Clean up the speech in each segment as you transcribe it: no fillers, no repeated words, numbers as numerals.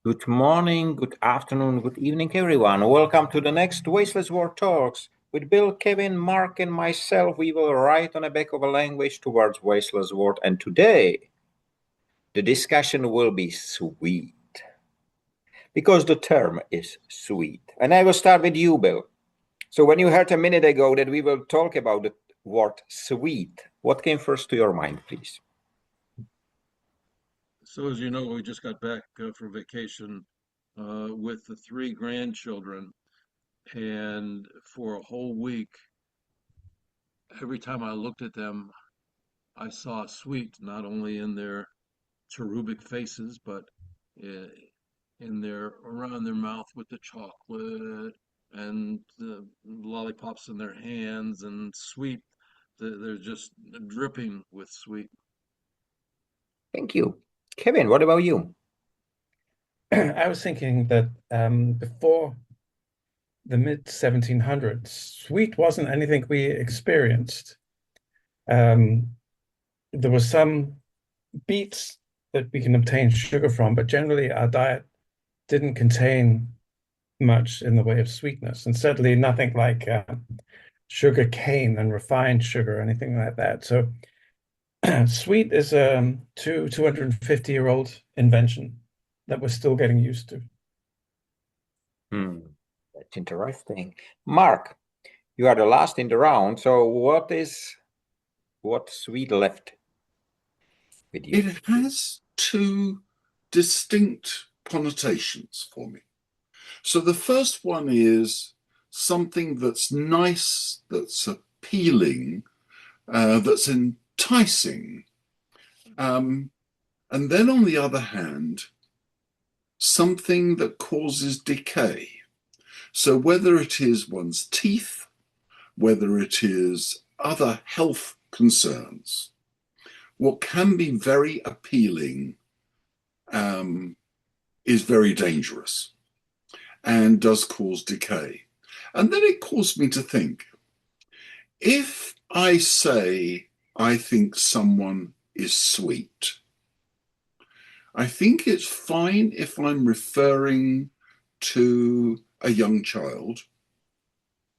Good morning, good afternoon, good evening, everyone. Welcome to the next Wasteless World Talks. With Bill, Kevin, Mark, and myself, we will write on the back of a language towards Wasteless World. And today, the discussion will be sweet, because the term is sweet. And I will start with you, Bill. So when you heard a minute ago that we will talk about the word sweet, what came first to your mind, please? So as you know, we just got back for vacation with the three grandchildren, and for a whole week, every time I looked at them, I saw sweet not only in their cherubic faces, but uh, in their around their mouth with the chocolate and the lollipops in their hands and sweet. They're just dripping with sweet. Thank you. Kevin, what about you? I was thinking that before the mid 1700s, sweet wasn't anything we experienced. Um, there were some beets that we can obtain sugar from, but generally our diet didn't contain much in the way of sweetness, and certainly nothing like sugar cane and refined sugar or anything like that. So sweet is a 250-year-old invention that we're still getting used to. Hmm, that's interesting. Mark, you are the last in the round, so what sweet left with you? It has two distinct connotations for me. So the first one is something that's nice, that's appealing, that's enticing. And then on the other hand, something that causes decay. So whether it is one's teeth, whether it is other health concerns, what can be very appealing is very dangerous and does cause decay. And then it caused me to think, if I say I think someone is sweet, I think it's fine if I'm referring to a young child,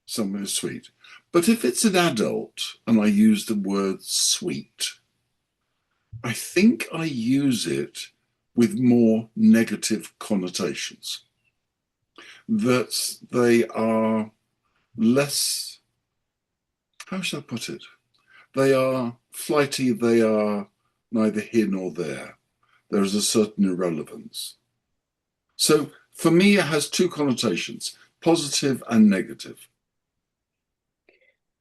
someone is sweet. But if it's an adult and I use the word sweet, I think I use it with more negative connotations. That they are less, how should I put it? They are flighty, they are neither here nor there. There is a certain irrelevance. So for me, it has two connotations, positive and negative.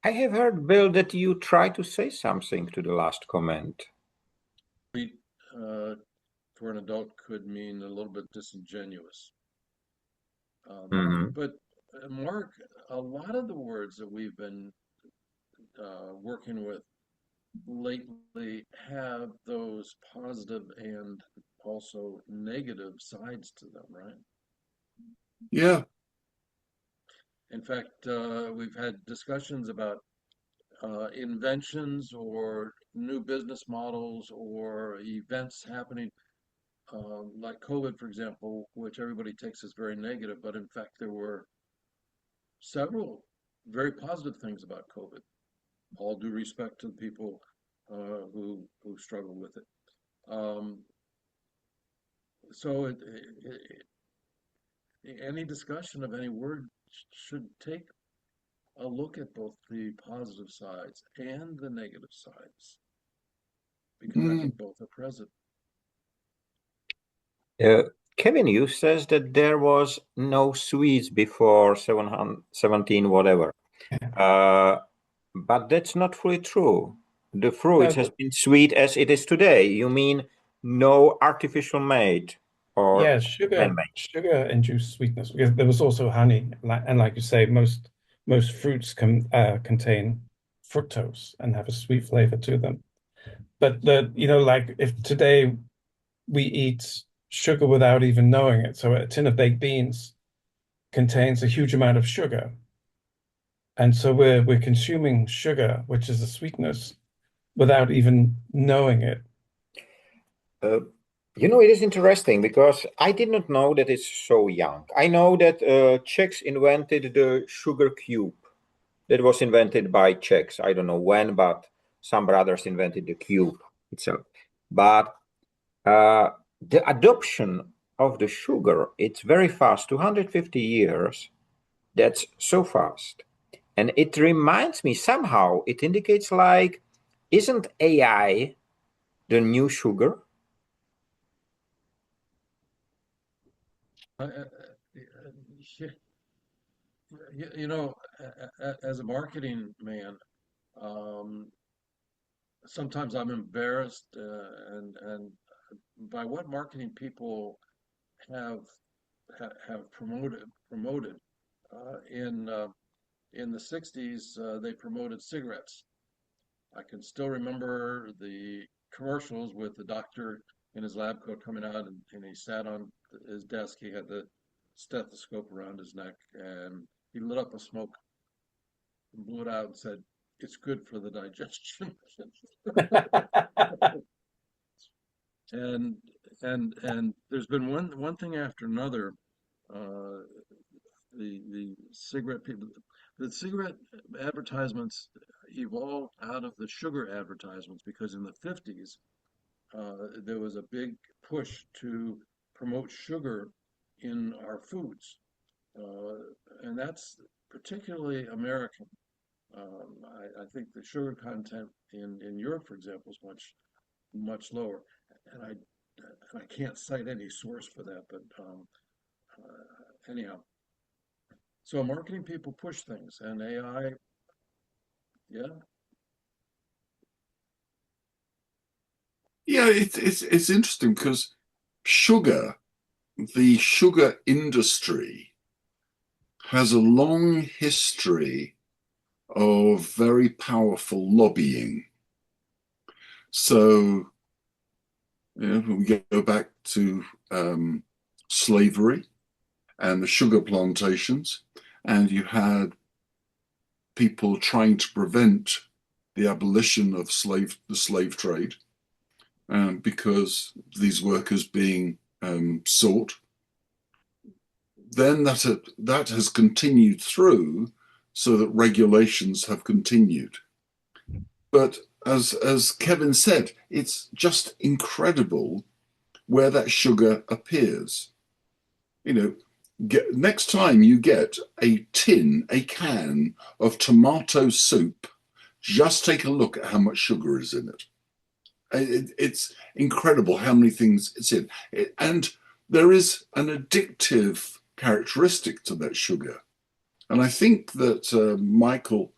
I have heard, Bill, that you try to say something to the last comment. Sweet for an adult could mean a little bit disingenuous. Mhm. But Mark, a lot of the words that we've been working with lately have those positive and also negative sides to them, right? Yeah. In fact, we've had discussions about inventions or new business models or events happening, like COVID, for example, which everybody takes as very negative, but in fact, there were several very positive things about COVID. All due respect to the people who struggle with it. Um, so any discussion of any word should take a look at both the positive sides and the negative sides, because I Mm. think both are present. Uh, Kevin, you says that there was no Swedes before 717 whatever. Uh, but that's not fully true. The fruit has No, been sweet as it is today. You mean no artificial made or yeah, sugar man-made? sugar induced sweetness because there was also honey, and like you say, most fruits contain fructose and have a sweet flavor to them. But like if today we eat sugar without even knowing it, so a tin of baked beans contains a huge amount of sugar, and so we're consuming sugar, which is a sweetness, without even knowing it. Uh, You know, it is interesting because I did not know that it's so young. I know that Czechs invented the sugar cube. That was invented by Czechs. I don't know when, but some brothers invented the cube itself. But the adoption of the sugar, it's very fast, 250 years. That's so fast. And it reminds me somehow, it indicates like, isn't AI the new sugar? Uh, uh, you know, as a marketing man, um, sometimes I'm embarrassed and by what marketing people have have promoted in the 60s. They promoted cigarettes. I can still remember the commercials with the doctor in his lab coat coming out, and he sat on his desk. He had the stethoscope around his neck, and he lit up a smoke and blew it out and said, "It's good for the digestion." and and there's been one thing after another. Uh, the cigarette people, the cigarette advertisements evolved out of the sugar advertisements because in the 50s there was a big push to promote sugar in our foods, uh, and that's particularly American. I think the sugar content in Europe, for example, is much lower, and I can't cite any source for that, but anyhow, so marketing people push things, and AI, yeah, Yeah, it's interesting because sugar, the sugar industry has a long history of very powerful lobbying. So, we go back to slavery and the sugar plantations, and you had people trying to prevent the abolition of the slave trade, because these workers being sought. Then that has continued through, so that regulations have continued. But as Kevin said, it's just incredible where that sugar appears. You know, next time you get a can of tomato soup, just take a look at how much sugar is in it. It's incredible how many things it's in. And there is an addictive characteristic to that sugar. And I think that, Michael,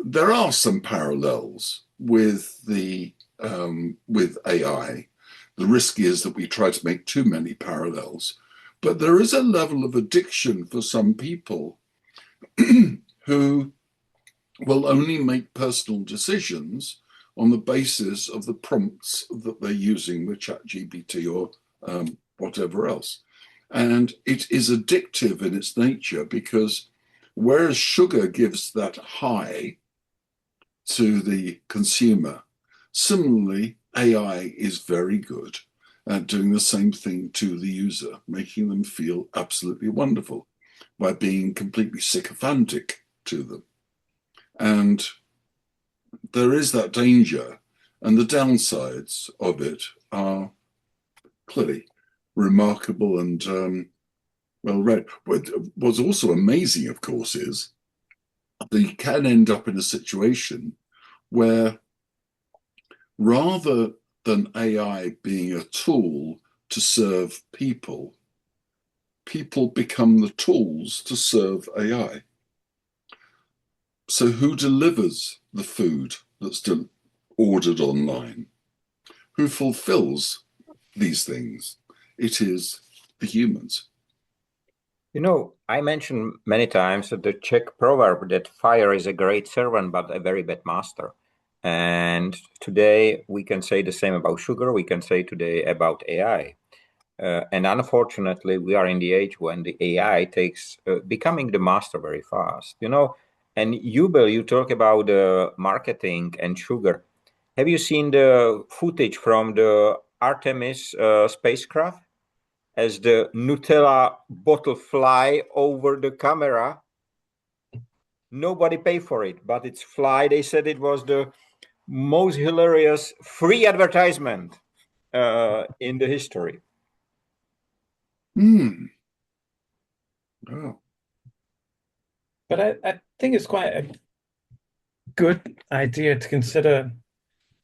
there are some parallels with AI. The risk is that we try to make too many parallels. But there is a level of addiction for some people who will only make personal decisions on the basis of the prompts that they're using with ChatGPT or whatever else. And it is addictive in its nature because whereas sugar gives that high to the consumer, similarly, AI is very good at doing the same thing to the user, making them feel absolutely wonderful by being completely sycophantic to them. And there is that danger, and the downsides of it are clearly remarkable and well read. What's also amazing, of course, is that you can end up in a situation where rather than AI being a tool to serve people, people become the tools to serve AI. So who delivers the food that's ordered online? Who fulfills these things? It is the humans. You know, I mentioned many times the Czech proverb that fire is a great servant, but a very bad master. And today we can say the same about sugar. We can say today about AI. And unfortunately, we are in the age when the AI takes becoming the master very fast. You know, and you, Bill, you talk about marketing and sugar. Have you seen the footage from the Artemis spacecraft as the Nutella bottle fly over the camera. Nobody paid for it, but it's fly. They said it was the most hilarious free advertisement in the history. Hmm. Oh. But I think it's quite a good idea to consider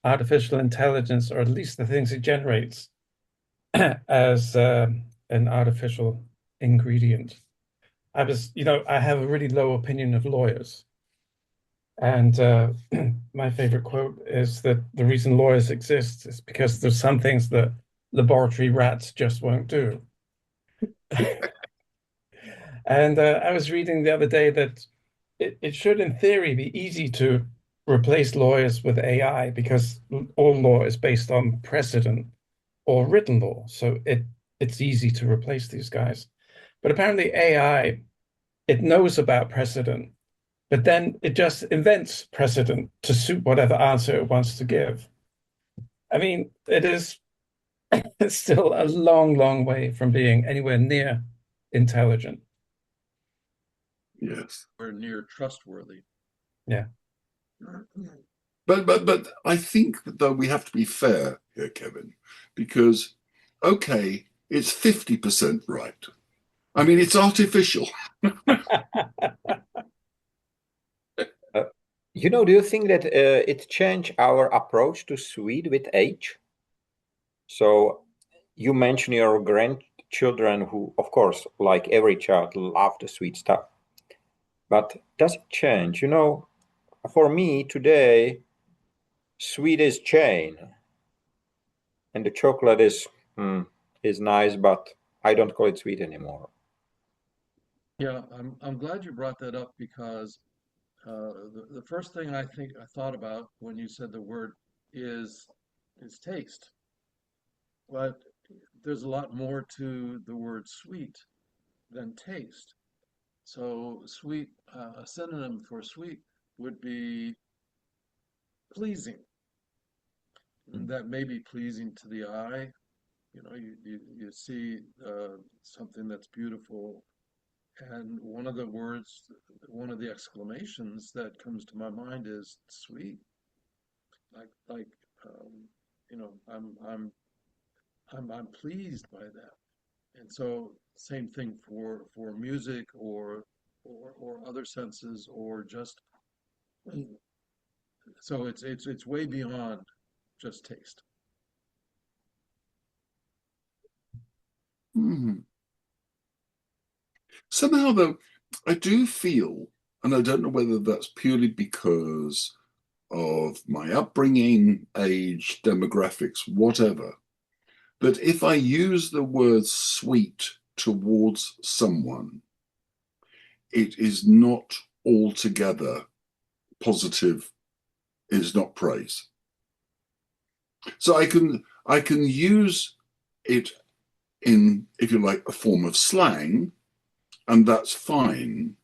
artificial intelligence, or at least the things it generates, as an artificial ingredient. I have a really low opinion of lawyers. And my favorite quote is that the reason lawyers exist is because there's some things that laboratory rats just won't do. And I was reading the other day that it should, in theory, be easy to replace lawyers with AI because all law is based on precedent or written law. So it's easy to replace these guys. But apparently AI, it knows about precedent, but then it just invents precedent to suit whatever answer it wants to give. I mean, it's still a long, long way from being anywhere near intelligent. Yes. Or near trustworthy. Yeah. But I think though we have to be fair here, Kevin, because okay, it's 50% right. I mean, it's artificial. Do you think that it changed our approach to sweet with age? So you mentioned your grandchildren who, of course, like every child, love the sweet stuff. But does it change? For me today, sweet is chain, and the chocolate is nice, but I don't call it sweet anymore. Yeah, I'm glad you brought that up because the first thing I thought about when you said the word is taste. But there's a lot more to the word sweet than taste. So sweet, a synonym for sweet would be pleasing. And that may be pleasing to the eye. You see something that's beautiful, and one of the words, one of the exclamations that comes to my mind is sweet. Like, you know, I'm pleased by that. And so same thing for music or other senses or just so it's way beyond just taste. Hmm. Somehow, though, I do feel, and I don't know whether that's purely because of my upbringing, age, demographics, whatever, that if I use the word sweet towards someone, it is not altogether positive, is not praise. So I can use it in, if you like, a form of slang, and that's fine.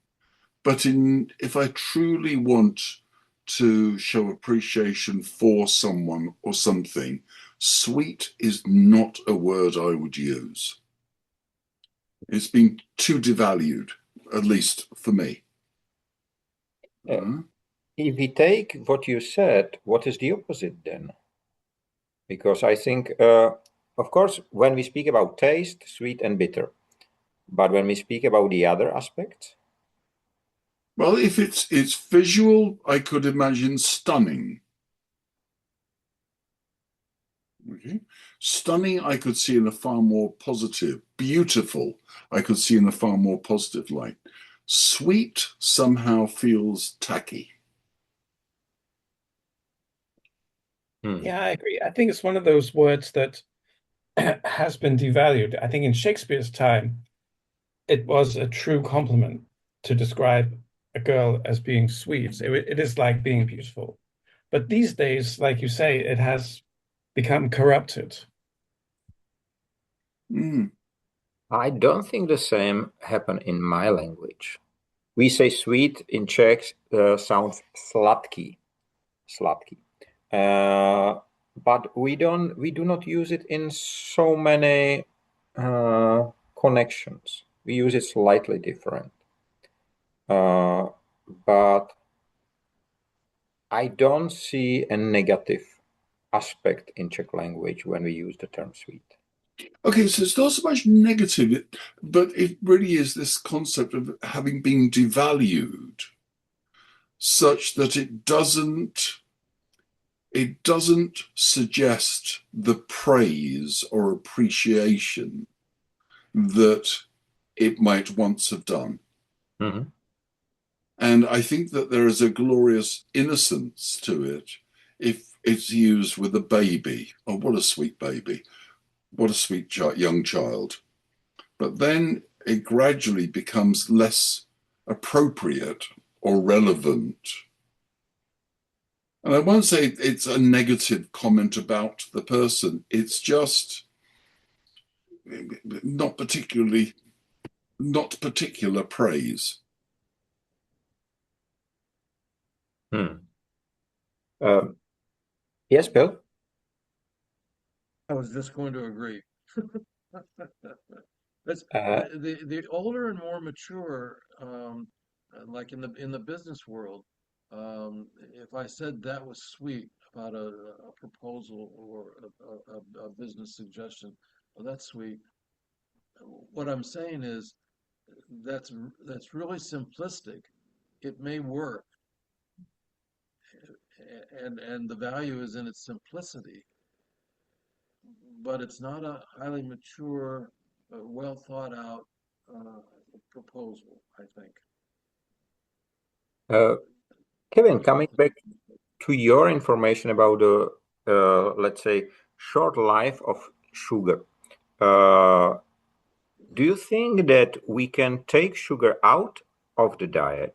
But if I truly want to show appreciation for someone or something, sweet is not a word I would use. It's been too devalued, at least for me. If we take what you said, what is the opposite then? Because I think, of course, when we speak about taste, sweet and bitter, but when we speak about the other aspects, well, if it's visual, I could imagine stunning. Okay. Stunning, I could see in a far more positive. Beautiful, I could see in a far more positive light. Sweet somehow feels tacky. Yeah, I agree. I think it's one of those words that has been devalued. I think in Shakespeare's time, it was a true compliment to describe a girl as being sweet. It is like being beautiful. But these days, like you say, it has become corrupted. Mm. I don't think the same happen in my language. We say sweet in Czech sounds sladký. Sladký. but we do not use it in so many connections. We use it slightly different. But I don't see a negative aspect in Czech language when we use the term sweet. Okay, so it's not so much negative, but it really is this concept of having been devalued such that it doesn't suggest the praise or appreciation that it might once have done. Mm-hmm. And I think that there is a glorious innocence to it if it's used with a baby. Oh, what a sweet baby. What a sweet young child. But then it gradually becomes less appropriate or relevant. And I won't say it's a negative comment about the person. It's just not particular praise. Yes, Bill? I was just going to agree. That's the older and more mature, like in the business world. If I said that was sweet about a proposal or a business suggestion, well, that's sweet. What I'm saying is that's really simplistic. It may work, and the value is in its simplicity, but it's not a highly mature, well thought out proposal, I think. Kevin, coming back to your information about the, let's say, short life of sugar, do you think that we can take sugar out of the diet?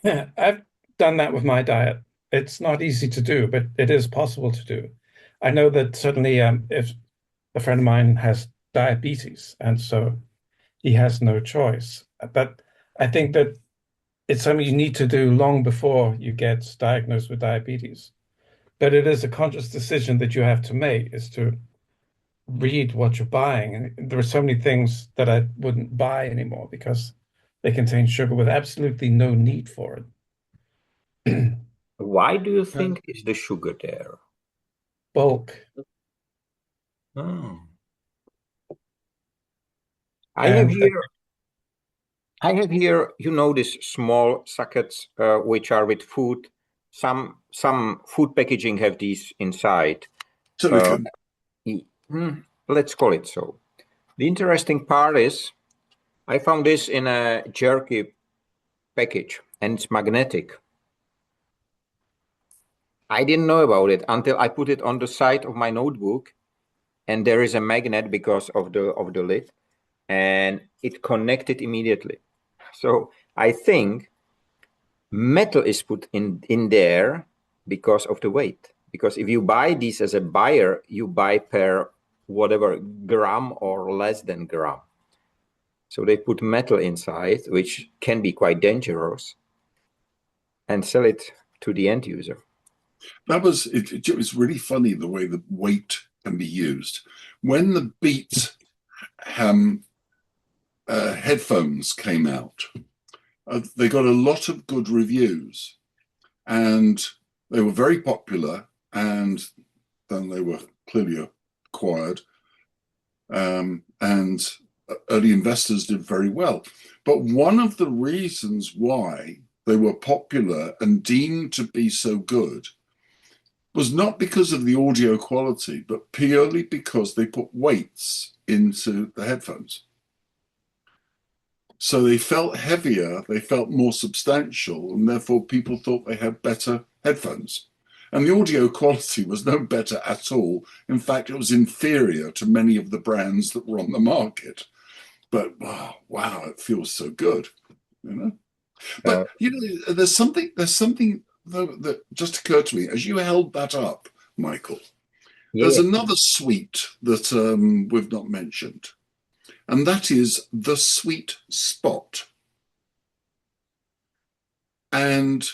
I've done that with my diet. It's not easy to do, but it is possible to do. I know that certainly if a friend of mine has diabetes, and so he has no choice. But I think that it's something you need to do long before you get diagnosed with diabetes. But it is a conscious decision that you have to make, is to read what you're buying. And there are so many things that I wouldn't buy anymore because they contain sugar with absolutely no need for it. Why do you think is the sugar there? Bulk. Oh. I have here, you know, these small sockets which are with food. Some food packaging have these inside. Silicon. Let's call it so. The interesting part is I found this in a jerky package and it's magnetic. I didn't know about it until I put it on the side of my notebook, and there is a magnet because of the lid, and it connected immediately. So I think metal is put in there because of the weight. Because if you buy these as a buyer, you buy per whatever gram or less than gram. So they put metal inside, which can be quite dangerous, and sell it to the end user. That was it was really funny the way the weight can be used. When the Beats headphones came out, they got a lot of good reviews, and they were very popular, and then they were clearly acquired, and early investors did very well. But one of the reasons why they were popular and deemed to be so good was not because of the audio quality, but purely because they put weights into the headphones. So they felt heavier, they felt more substantial, and therefore people thought they had better headphones. And the audio quality was no better at all. In fact, it was inferior to many of the brands that were on the market. But wow, it feels so good, you know. But you know, there's something that just occurred to me as you held that up, Michael. There's another sweet that we've not mentioned, and that is the sweet spot. And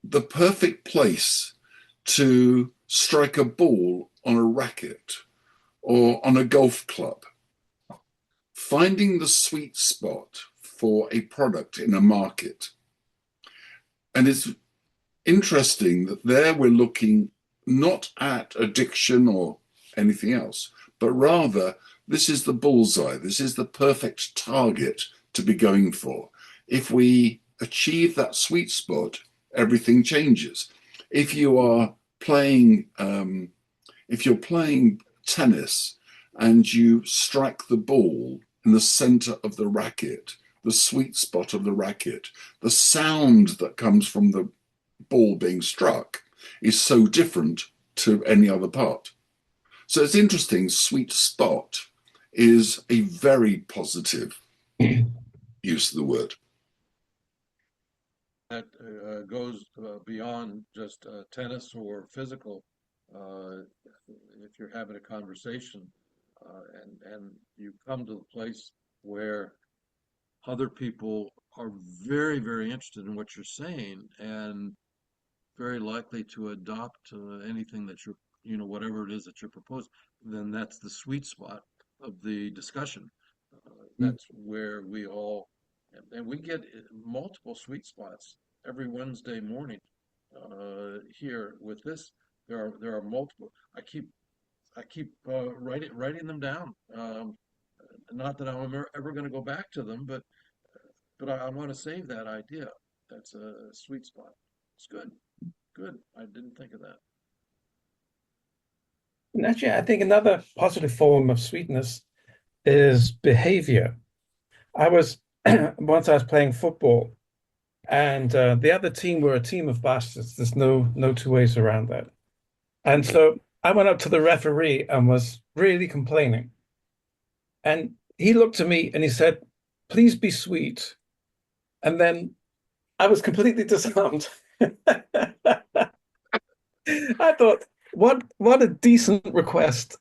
the perfect place to strike a ball on a racket or on a golf club, finding the sweet spot for a product in a market. And it's interesting that there we're looking not at addiction or anything else, but rather this is the bullseye. This is the perfect target to be going for. If we achieve that sweet spot, everything changes. If you are playing, if you're playing tennis and you strike the ball in the center of the racket, the sweet spot of the racket, the sound that comes from the ball being struck is so different to any other part. So it's interesting, sweet spot is a very positive use of the word. That goes beyond just tennis or physical. If you're having a conversation and you come to the place where other people are very, very interested in what you're saying and very likely to adopt anything that you're, whatever it is that you're proposing, then that's the sweet spot of the discussion. That's where we all, and we get multiple sweet spots every Wednesday morning here with this. There are multiple. I keep writing them down. Not that I'm ever going to go back to them, but I want to save that idea. That's a sweet spot. It's good. Good. I didn't think of that. And actually, I think another positive form of sweetness is behavior. I was once I was playing football, and the other team were a team of bastards. There's no two ways around that. And so I went up to the referee and was really complaining. And he looked at me and he said, "Please be sweet." And then I was completely disarmed. I thought, what a decent request.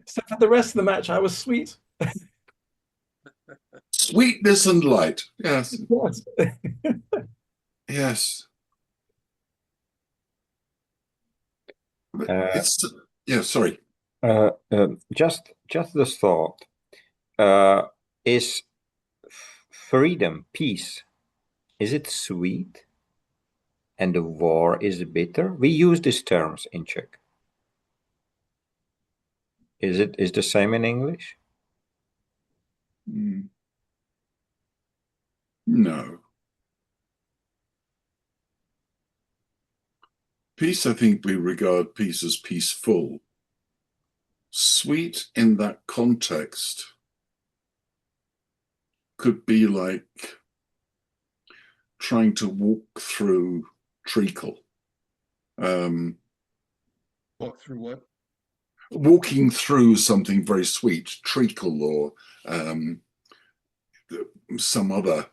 So for the rest of the match, I was sweet. Sweetness and light. Yes. Yes. Yes. But Uh, yeah, sorry. just this thought. Is freedom, peace, is it sweet? And the war is bitter? We use these terms in Czech. Is the same in English? No. Peace, I think we regard peace as peaceful. Sweet in that context could be like trying to walk through treacle. Walk through what? Walking through something very sweet, treacle or some other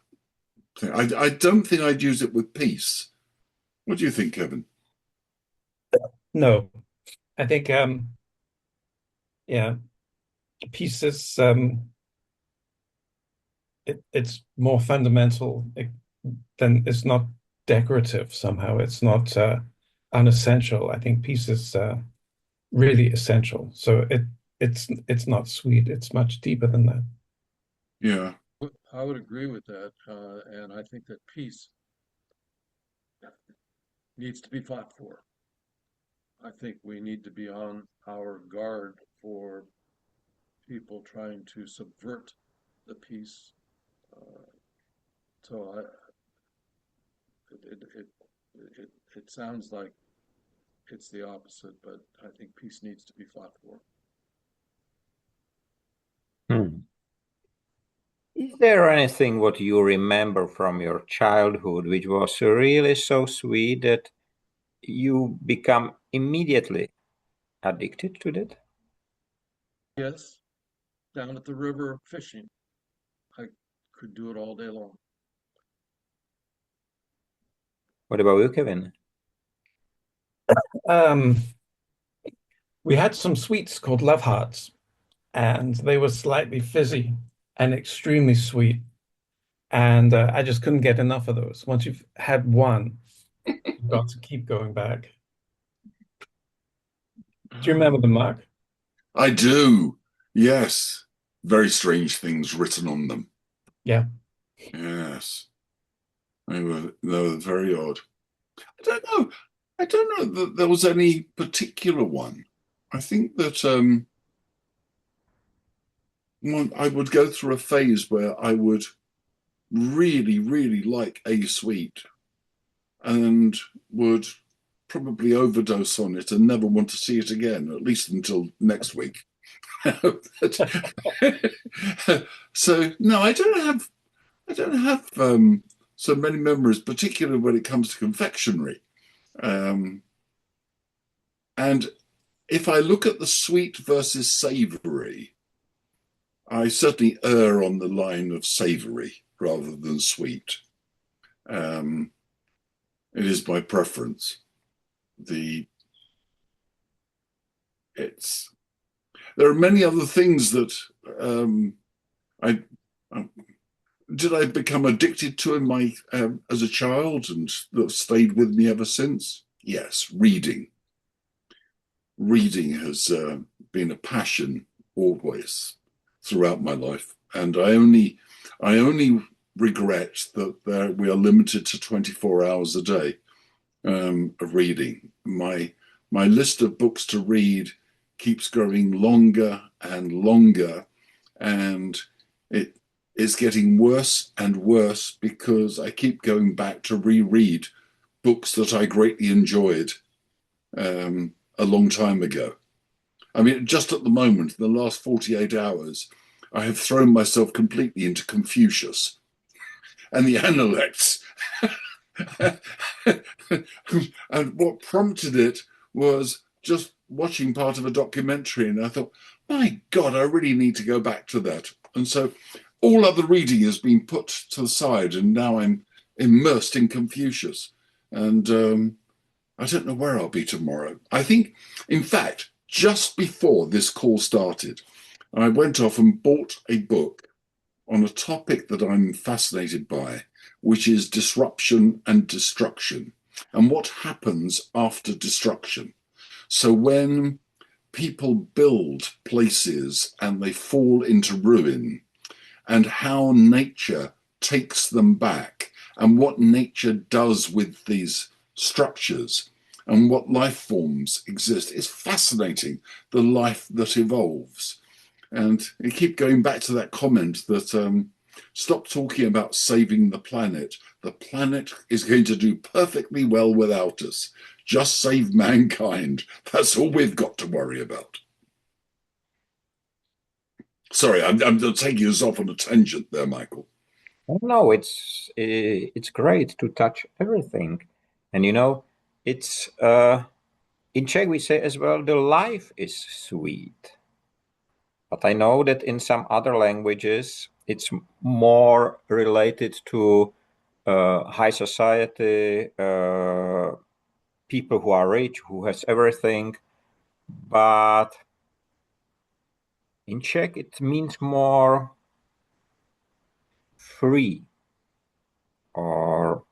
thing. I don't think I'd use it with peace. What do you think, Kevin? No, I think yeah, peace is it's more fundamental than it's not decorative somehow. It's not unessential. I think peace is really essential. So it's not sweet. It's much deeper than that. Yeah. I would agree with that, and I think that peace needs to be fought for. I think we need to be on our guard for people trying to subvert the peace. So it sounds like it's the opposite, but I think peace needs to be fought for. Is there anything what you remember from your childhood which was really so sweet that you become immediately addicted to that? Yes, down at the river fishing. I could do it all day long. What about you, Kevin? Um, we had some sweets called love hearts, and they were slightly fizzy and extremely sweet. And I just couldn't get enough of those. Once you've had one, You've got to keep going back. Do you remember them, Mark? I do. Yes. Very strange things written on them. Yeah. Yes. They were very odd. I don't know. I don't know that there was any particular one. I think that I would go through a phase where I would really, really like a sweet and would probably overdose on it and never want to see it again, at least until next week. So no, I don't have so many memories, particularly when it comes to confectionery. And if I look at the sweet versus savory, I certainly err on the line of savory rather than sweet. It is my preference. There are many other things that I did I become addicted to in my as a child and that stayed with me ever since. Yes, reading. Reading has been a passion always throughout my life, and I only regret that we are limited to 24 hours a day of reading. My list of books to read keeps growing longer and longer, and it is getting worse and worse because I keep going back to reread books that I greatly enjoyed a long time ago. I mean, just at the moment, in the last 48 hours, I have thrown myself completely into Confucius and the Analects. And what prompted it was just watching part of a documentary, and I thought, my God, I really need to go back to that. And so all other reading has been put to the side, and now I'm immersed in Confucius. And I don't know where I'll be tomorrow. I think, in fact, just before this call started, I went off and bought a book on a topic that I'm fascinated by, which is disruption and destruction, and what happens after destruction. So when people build places and they fall into ruin, and how nature takes them back, and what nature does with these structures, and what life forms exist. It's fascinating, the life that evolves. And you keep going back to that comment that stop talking about saving the planet. The planet is going to do perfectly well without us. Just save mankind. That's all we've got to worry about. Sorry, I'm taking us off on a tangent there, Michael. No, it's great to touch everything, and it's in Czech we say as well the life is sweet, but I know that in some other languages it's more related to high society, people who are rich, who has everything, but in Czech it means more free, or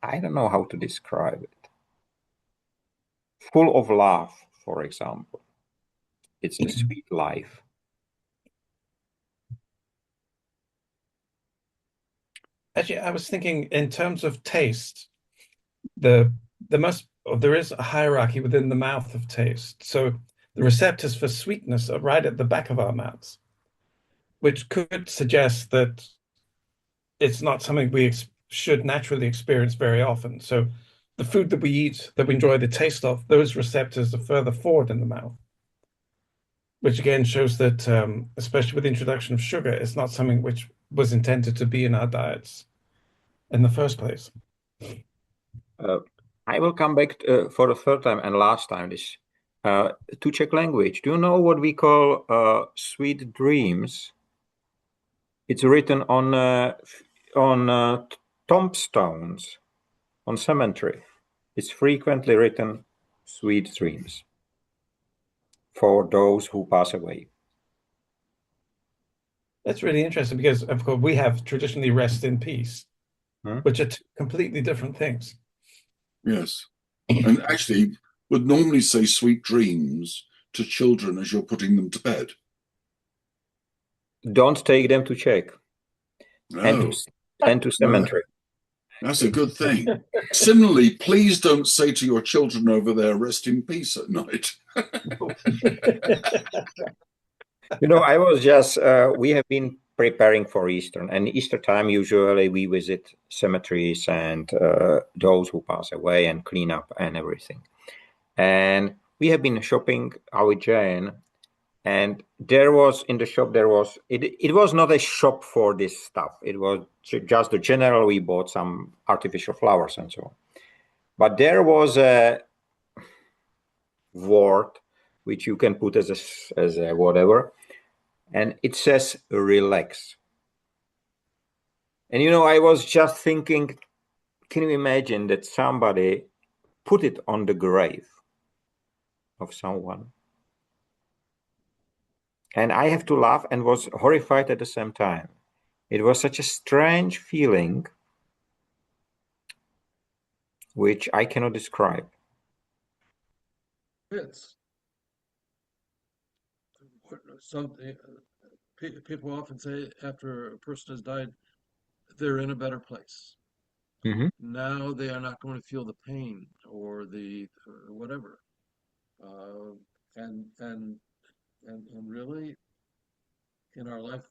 I don't know how to describe it. Full of love, for example. It's the sweet life. Actually, I was thinking in terms of taste, there is a hierarchy within the mouth of taste. So the receptors for sweetness are right at the back of our mouths, which could suggest that it's not something we should naturally experience very often. So the food that we eat, that we enjoy the taste of, those receptors are further forward in the mouth, which again shows that, especially with the introduction of sugar, it's not something which was intended to be in our diets in the first place. I will come back for the third time and last time this to Czech language. Do you know what we call sweet dreams? It's written on tombstones, on cemetery. It's frequently written sweet dreams for those who pass away. That's really interesting because, of course, we have traditionally rest in peace, which are two completely different things. Yes. And actually would normally say sweet dreams to children as you're putting them to bed. Don't take them to check and Oh, to no, cemetery. that's a good thing. Similarly, please don't say to your children over there, rest in peace at night. I was just, we have been preparing for Easter, and Easter time, usually we visit cemeteries and those who pass away and clean up and everything. And we have been shopping with Jane, and there was in the shop, it was not a shop for this stuff. It was just the general, we bought some artificial flowers and so on. But there was a word which you can put as a whatever, and it says relax. And I was just thinking, can you imagine that somebody put it on the grave of someone? And I have to laugh and was horrified at the same time. It was such a strange feeling, which I cannot describe. It's something people often say after a person has died, they're in a better place. Mm-hmm. Now they are not going to feel the pain or the whatever. Uh, and really, in our life,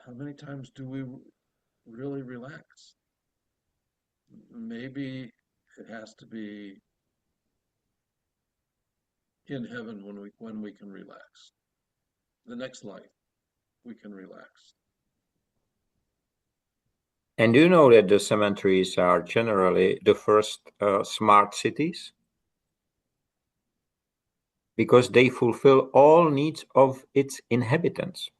how many times do we really relax? Maybe it has to be in heaven when we can relax. The next life, we can relax. And do you know that the cemeteries are generally the first smart cities? Because they fulfill all needs of its inhabitants.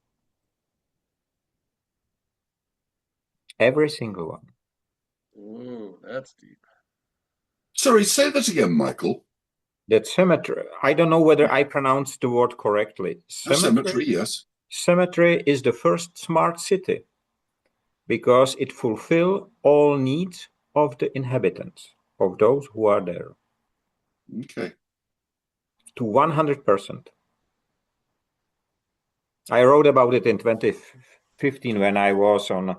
Every single one. Oh, that's deep. Sorry, say that again, Michael. That cemetery, I don't know whether I pronounced the word correctly. A cemetery, yes. Cemetery is the first smart city because it fulfills all needs of the inhabitants, of those who are there. Okay. To 100%. I wrote about it in 2015 when I was on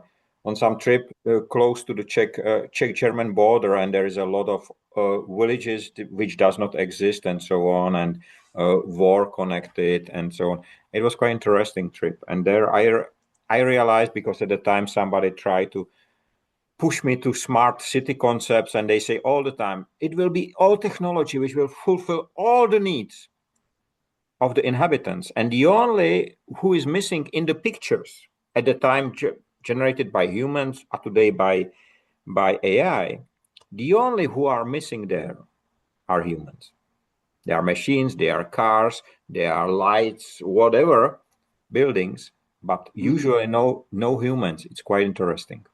some trip close to the Czech-German border, and there is a lot of villages which does not exist and so on, and war connected and so on. It was quite interesting trip, and there I realized, because at the time somebody tried to push me to smart city concepts, and they say all the time it will be all technology which will fulfill all the needs of the inhabitants, and the only who is missing in the pictures at the time generated by humans, or today by AI, the only who are missing there are humans. They are machines, they are cars, they are lights, whatever, buildings, but usually no humans. It's quite interesting.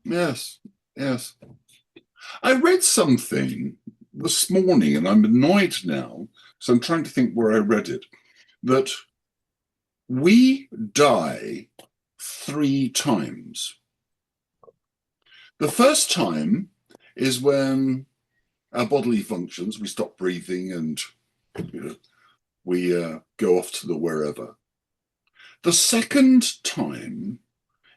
Yes, yes. I read something this morning, and I'm annoyed now, so I'm trying to think where I read it, that we die 3 times. The first time is when our bodily functions, we stop breathing and we go off to the wherever. The second time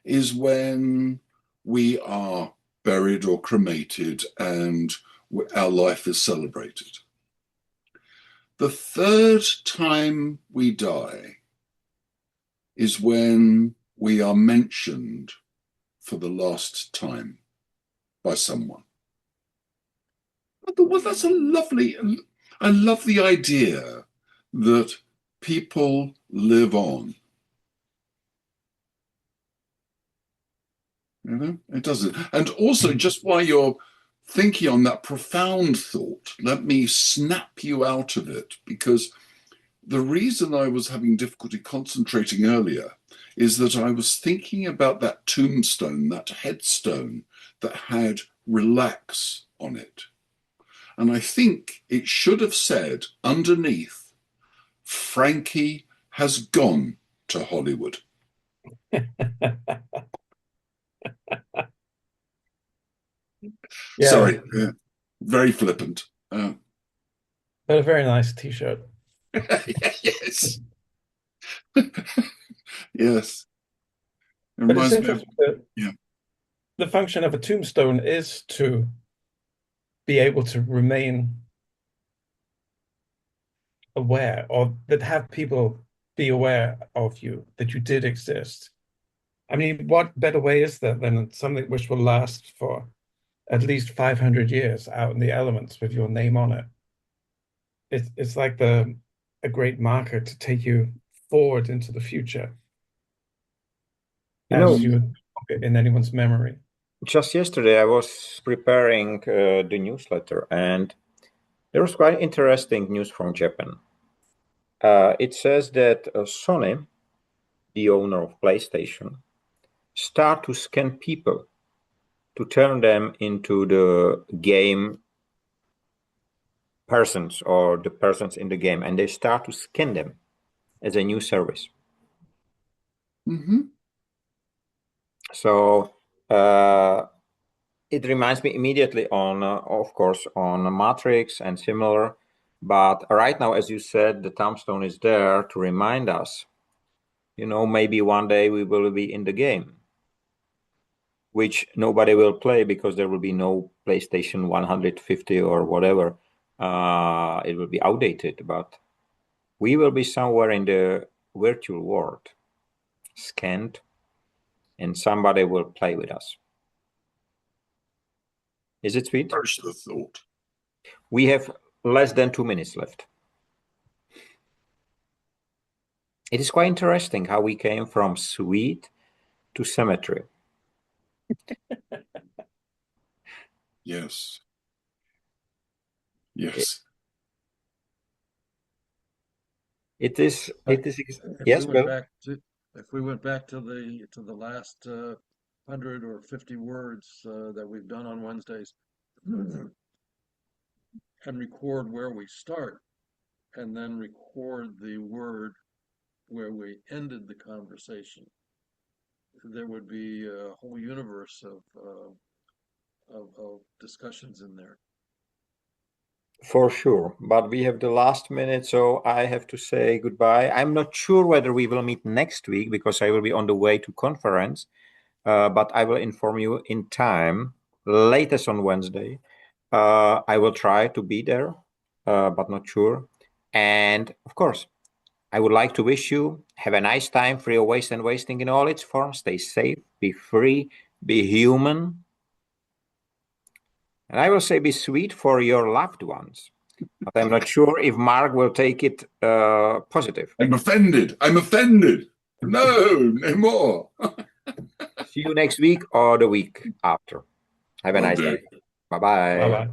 is when we are buried or cremated and our life is celebrated. The third time we die is when we are mentioned for the last time by someone. I thought, well, that's I love the idea that people live on. It doesn't. And also, just while you're thinking on that profound thought, let me snap you out of it, because the reason I was having difficulty concentrating earlier is that I was thinking about that tombstone, that headstone that had relax on it. And I think it should have said underneath, Frankie has gone to Hollywood. Yeah. Sorry. Yeah. Very flippant. But a very nice T-shirt. Yes. Yes. It But it's reminds me of, interesting that yeah. the function of a tombstone is to be able to remain aware, or that have people be aware of you, that you did exist. I mean, what better way is there than something which will last for at least 500 years out in the elements with your name on it? It's like a great marker to take you forward into the future You know, as you in anyone's memory. just yesterday I was preparing the newsletter, and there was quite interesting news from Japan. It says that Sony, the owner of PlayStation, start to scan people to turn them into the game persons or the persons in the game, and they start to scan them as a new service. Mm-hmm. So it reminds me immediately on, of course, on Matrix and similar. But right now, as you said, the tombstone is there to remind us, maybe one day we will be in the game, which nobody will play because there will be no PlayStation 150 or whatever. It will be outdated, but we will be somewhere in the virtual world, scanned, and somebody will play with us. Is it sweet? Perish the thought. We have less than 2 minutes left. It is quite interesting how we came from sweet to cemetery. Yes. Yes. It is. If Yes, we went Bill. back to if we went back to the last 100 or 50 words that we've done on Wednesdays, and record where we start, and then record the word where we ended the conversation, there would be a whole universe of discussions in there. For sure, but we have the last minute, so I have to say goodbye. I'm not sure whether we will meet next week because I will be on the way to conference, but I will inform you in time, latest on Wednesday. I will try to be there, but not sure. And of course, I would like to wish you have a nice time, free of waste and wasting in all its forms. Stay safe, be free, be human. And I will say be sweet for your loved ones. But I'm not sure if Mark will take it positive. I'm offended. I'm offended. No, no more. See you next week or the week after. Have a Will nice do. day. Bye-bye. Bye-bye.